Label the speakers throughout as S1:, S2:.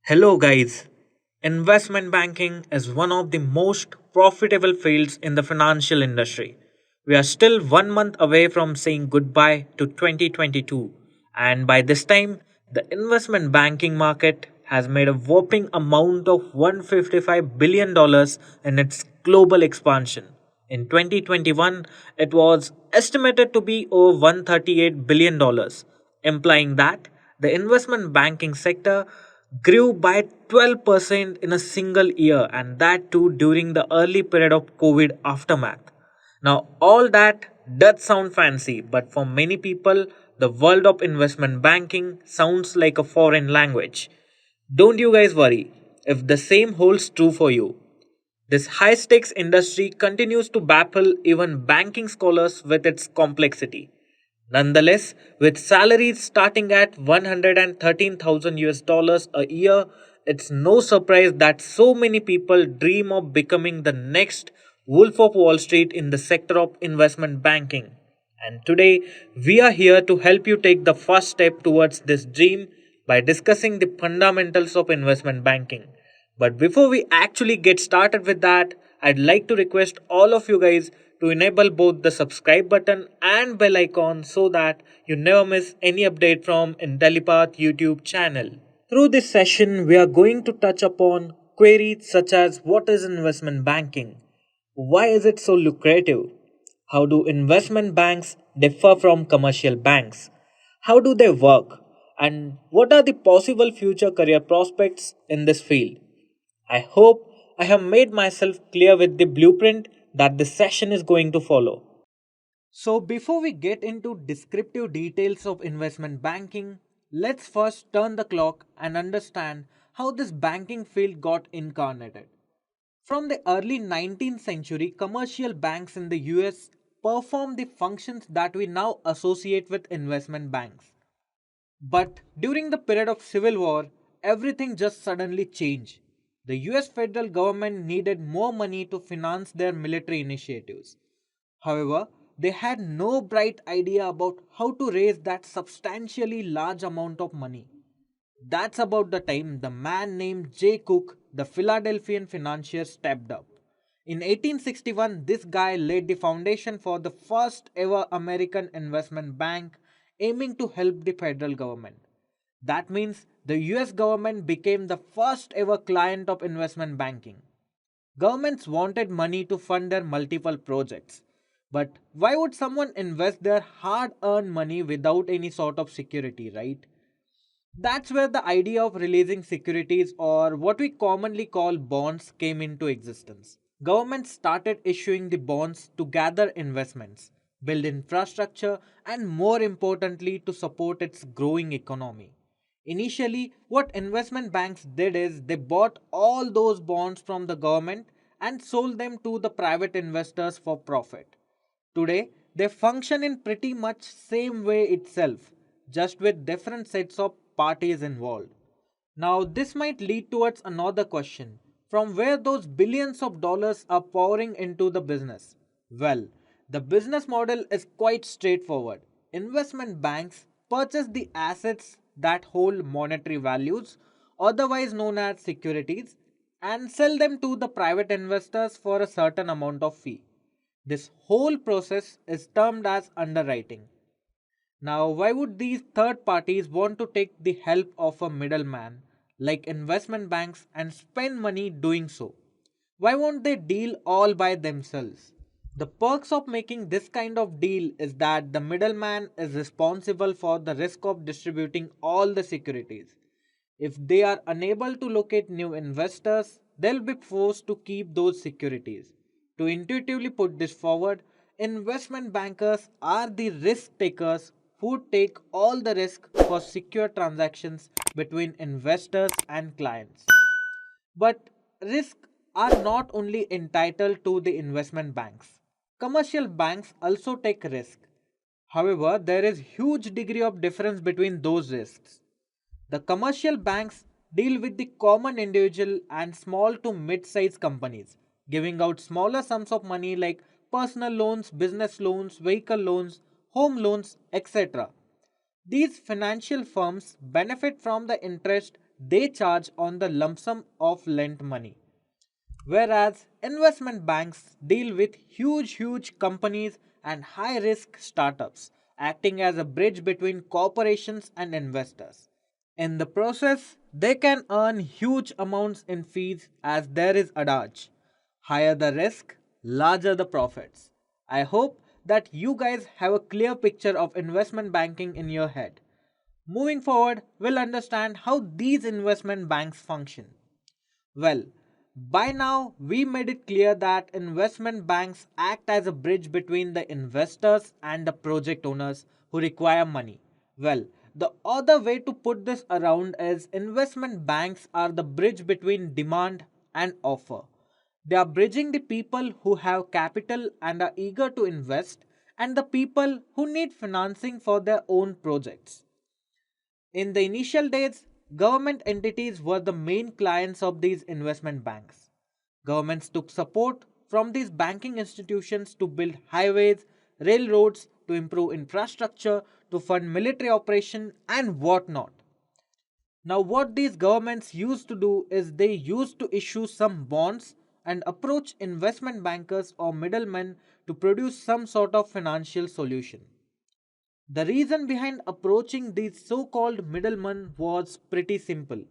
S1: Hello, guys. Investment banking is one of the most profitable fields in the financial industry. We are still 1 month away from saying goodbye to 2022, and by this time, the investment banking market has made a whopping amount of $155 billion in its global expansion. In 2021, it was estimated to be over $138 billion, implying that the investment banking sector grew by 12% in a single year, and that too during the early period of COVID aftermath. Now, all that does sound fancy, but for many people, the world of investment banking sounds like a foreign language. Don't you guys worry if the same holds true for you. This high stakes industry continues to baffle even banking scholars with its complexity. Nonetheless, with salaries starting at 113,000 US dollars a year, it's no surprise that so many people dream of becoming the next Wolf of Wall Street in the sector of investment banking. And today, we are here to help you take the first step towards this dream by discussing the fundamentals of investment banking. But before we actually get started with that, I'd like to request all of you guys to enable both the subscribe button and bell icon so that you never miss any update from Intellipaat YouTube channel. Through this session, we are going to touch upon queries such as what is investment banking? Why is it so lucrative? How do investment banks differ from commercial banks? How do they work? And what are the possible future career prospects in this field? I hope I have made myself clear with the blueprint that this session is going to follow. So, before we get into descriptive details of investment banking, let's first turn the clock and understand how this banking field got incarnated. From the early 19th century, commercial banks in the US performed the functions that we now associate with investment banks. But during the period of civil war, everything just suddenly changed. The US federal government needed more money to finance their military initiatives. However, they had no bright idea about how to raise that substantially large amount of money. That's about the time the man named J. Cook, the Philadelphian financier, stepped up. In 1861, this guy laid the foundation for the first ever American investment bank aiming to help the federal government. That means the US government became the first ever client of investment banking. Governments wanted money to fund their multiple projects. But why would someone invest their hard earned money without any sort of security, right? That's where the idea of releasing securities, or what we commonly call bonds, came into existence. Governments started issuing the bonds to gather investments, build infrastructure, and more importantly, to support its growing economy. Initially, what investment banks did is they bought all those bonds from the government and sold them to the private investors for profit. Today, they function in pretty much same way itself, just with different sets of parties involved. Now, this might lead towards another question, from where those billions of dollars are pouring into the business. Well, the business model is quite straightforward. Investment banks purchase the assets that hold monetary values, otherwise known as securities, and sell them to the private investors for a certain amount of fee. This whole process is termed as underwriting. Now, why would these third parties want to take the help of a middleman like investment banks and spend money doing so? Why won't they deal all by themselves? The perks of making this kind of deal is that the middleman is responsible for the risk of distributing all the securities. If they are unable to locate new investors, they'll be forced to keep those securities. To intuitively put this forward, investment bankers are the risk takers who take all the risk for secure transactions between investors and clients. But risks are not only entitled to the investment banks. Commercial banks also take risk. However, there is huge degree of difference between those risks. The commercial banks deal with the common individual and small to mid-sized companies, giving out smaller sums of money like personal loans, business loans, vehicle loans, home loans, etc. These financial firms benefit from the interest they charge on the lump sum of lent money. Whereas investment banks deal with huge companies and high risk startups, acting as a bridge between corporations and investors. In the process, they can earn huge amounts in fees as there is adage. Higher the risk, larger the profits. I hope that you guys have a clear picture of investment banking in your head. Moving forward, we'll understand how these investment banks function. Well, by now we made it clear that investment banks act as a bridge between the investors and the project owners who require money. Well, the other way to put this around is investment banks are the bridge between demand and offer. They are bridging the people who have capital and are eager to invest and the people who need financing for their own projects. In the initial days, government entities were the main clients of these investment banks. Governments took support from these banking institutions to build highways, railroads, to improve infrastructure, to fund military operation and whatnot. Now, what these governments used to do is they used to issue some bonds and approach investment bankers or middlemen to produce some sort of financial solution. The reason behind approaching these so called middlemen was pretty simple.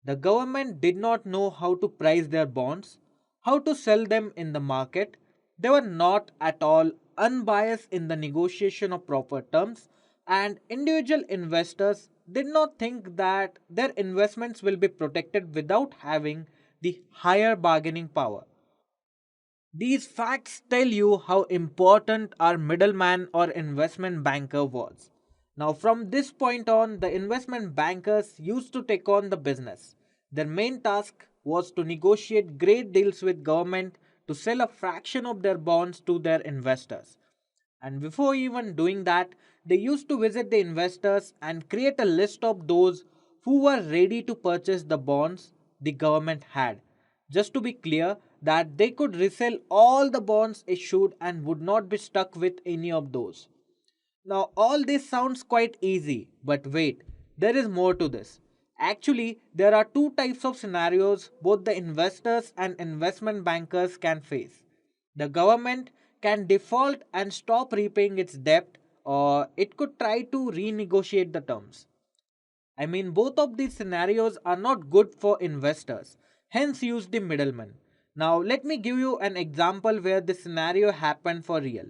S1: The government did not know how to price their bonds, how to sell them in the market. They were not at all unbiased in the negotiation of proper terms, and individual investors did not think that their investments will be protected without having the higher bargaining power. These facts tell you how important our middleman or investment banker was. Now, from this point on, the investment bankers used to take on the business. Their main task was to negotiate great deals with government to sell a fraction of their bonds to their investors. And before even doing that, they used to visit the investors and create a list of those who were ready to purchase the bonds the government had. Just to be clear, that they could resell all the bonds issued and would not be stuck with any of those. Now, all this sounds quite easy, but wait, there is more to this. Actually, there are two types of scenarios both the investors and investment bankers can face. The government can default and stop repaying its debt, or it could try to renegotiate the terms. I mean, both of these scenarios are not good for investors, hence, use the middleman. Now, let me give you an example where this scenario happened for real.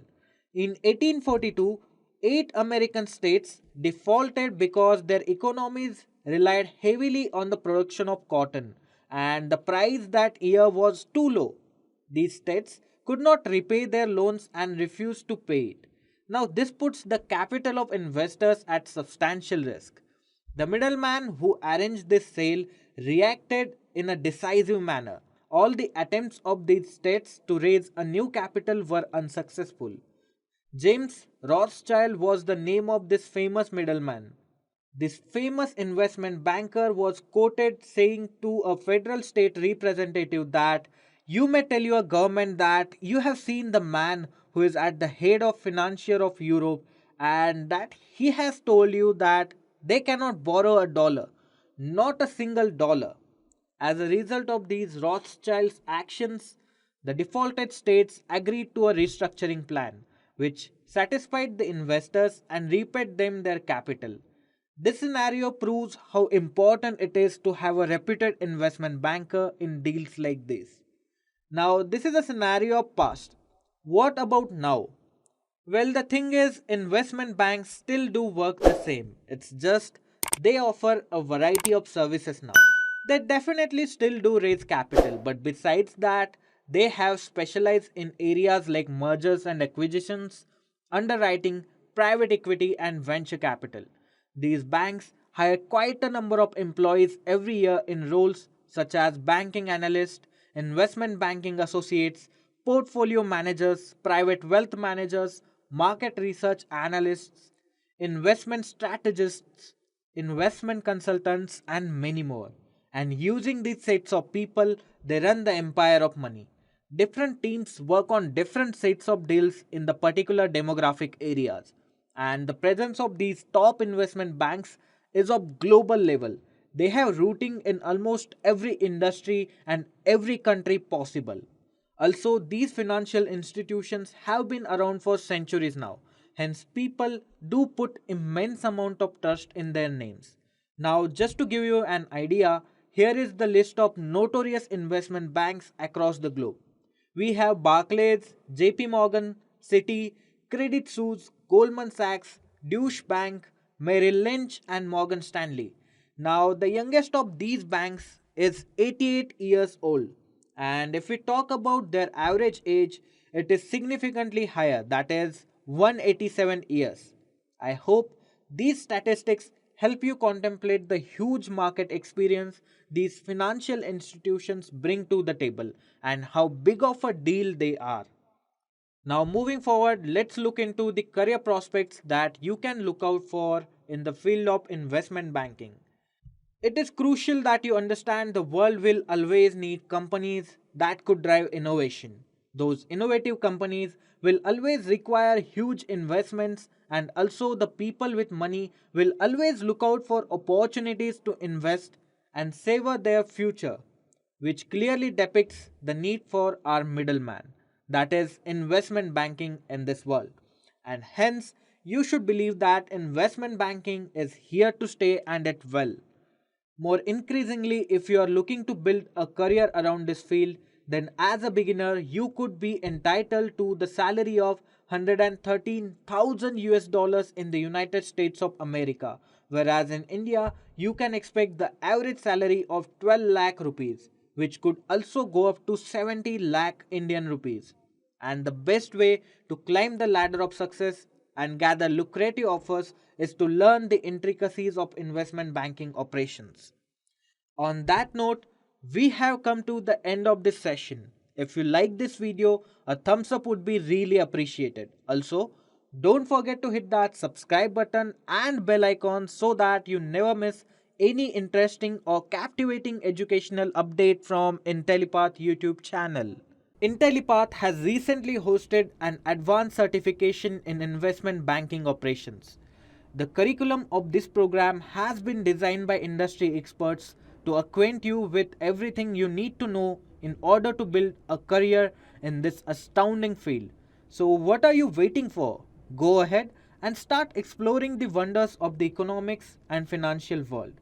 S1: In 1842, eight American states defaulted because their economies relied heavily on the production of cotton, and the price that year was too low. These states could not repay their loans and refused to pay it. Now, this puts the capital of investors at substantial risk. The middleman who arranged this sale reacted in a decisive manner. All the attempts of these states to raise a new capital were unsuccessful. James Rothschild was the name of this famous middleman. This famous investment banker was quoted saying to a federal state representative that you may tell your government that you have seen the man who is at the head of financier of Europe and that he has told you that they cannot borrow a dollar, not a single dollar. As a result of these Rothschild's actions, the defaulted states agreed to a restructuring plan, which satisfied the investors and repaid them their capital. This scenario proves how important it is to have a reputed investment banker in deals like this. Now, this is a scenario of past. What about now? Well, the thing is, investment banks still do work the same. It's just they offer a variety of services now. They definitely still do raise capital, but besides that, they have specialized in areas like mergers and acquisitions, underwriting, private equity, and venture capital. These banks hire quite a number of employees every year in roles such as banking analyst, investment banking associates, portfolio managers, private wealth managers, market research analysts, investment strategists, investment consultants, and many more. And using these sets of people, they run the empire of money. Different teams work on different sets of deals in the particular demographic areas. And the presence of these top investment banks is of global level. They have rooting in almost every industry and every country possible. Also, these financial institutions have been around for centuries now. Hence, people do put immense amount of trust in their names. Now, just to give you an idea, here is the list of notorious investment banks across the globe. We have Barclays, JP Morgan, Citi, Credit Suisse, Goldman Sachs, Deutsche Bank, Merrill Lynch, and Morgan Stanley. Now, the youngest of these banks is 88 years old, and if we talk about their average age, it is significantly higher, that is 187 years. I hope these statistics help you contemplate the huge market experience these financial institutions bring to the table and how big of a deal they are. Now, moving forward, let's look into the career prospects that you can look out for in the field of investment banking. It is crucial that you understand the world will always need companies that could drive innovation. Those innovative companies will always require huge investments, and also the people with money will always look out for opportunities to invest and savor their future, which clearly depicts the need for our middleman, that is, investment banking in this world. And hence, you should believe that investment banking is here to stay and it will. More increasingly, if you are looking to build a career around this field, then as a beginner, you could be entitled to the salary of 113,000 US dollars in the United States of America, whereas in India, you can expect the average salary of 12 lakh rupees, which could also go up to 70 lakh Indian rupees. And the best way to climb the ladder of success and gather lucrative offers is to learn the intricacies of investment banking operations. On that note, we have come to the end of this session. If you like this video, a thumbs up would be really appreciated. Also, don't forget to hit that subscribe button and bell icon so that you never miss any interesting or captivating educational update from Intellipaat YouTube channel. Intellipaat has recently hosted an advanced certification in investment banking operations. The curriculum of this program has been designed by industry experts to acquaint you with everything you need to know in order to build a career in this astounding field. So, what are you waiting for? Go ahead and start exploring the wonders of the economics and financial world.